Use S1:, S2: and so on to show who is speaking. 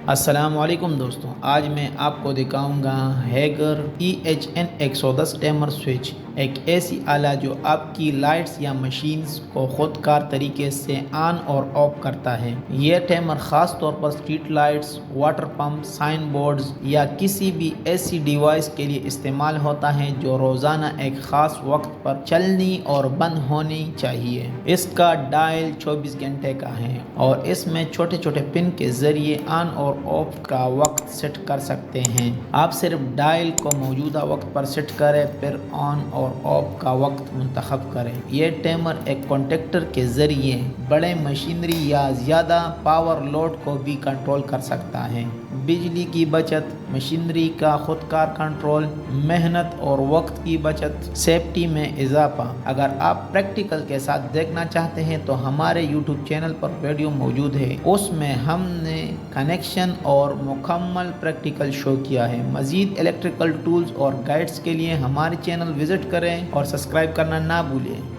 S1: السلام علیکم دوستوں، آج میں آپ کو دکھاؤں گا ہیگر EHN 110 ٹیمر سوئچ، ایک ایسی آلہ جو آپ کی لائٹس یا مشینز کو خود کار طریقے سے آن اور آف کرتا ہے۔ یہ ٹیمر خاص طور پر street lights, water pump, sign boards یا کسی بھی ایسی ڈیوائس کے لیے استعمال ہوتا ہے جو روزانہ ایک خاص وقت پر چلنی اور بند ہونی چاہیے۔ اس کا ڈائل 24 گھنٹے کا ہے اور اس میں چھوٹے چھوٹے پن کے ذریعے آن اور آف کا وقت سیٹ کر سکتے ہیں۔ آپ صرف ڈائل کو موجودہ وقت پر سیٹ کریں، پھر آن اور آف کا وقت منتخب کریں۔ یہ ٹیمر ایک کنٹیکٹر کے ذریعے بڑے مشینری یا زیادہ پاور لوڈ کو بھی کنٹرول کر سکتا ہے۔ بجلی کی بچت، مشینری کا خود کار کنٹرول، محنت اور وقت کی بچت، سیفٹی میں اضافہ۔ اگر آپ پریکٹیکل کے ساتھ دیکھنا چاہتے ہیں تو ہمارے یوٹیوب چینل پر ویڈیو موجود ہے، اس میں ہم نے کنیکشن اور مکمل پریکٹیکل شو کیا ہے۔ مزید الیکٹریکل ٹولز اور گائیڈز کے لیے ہمارے چینل وزٹ کریں اور سبسکرائب کرنا نہ بھولیں۔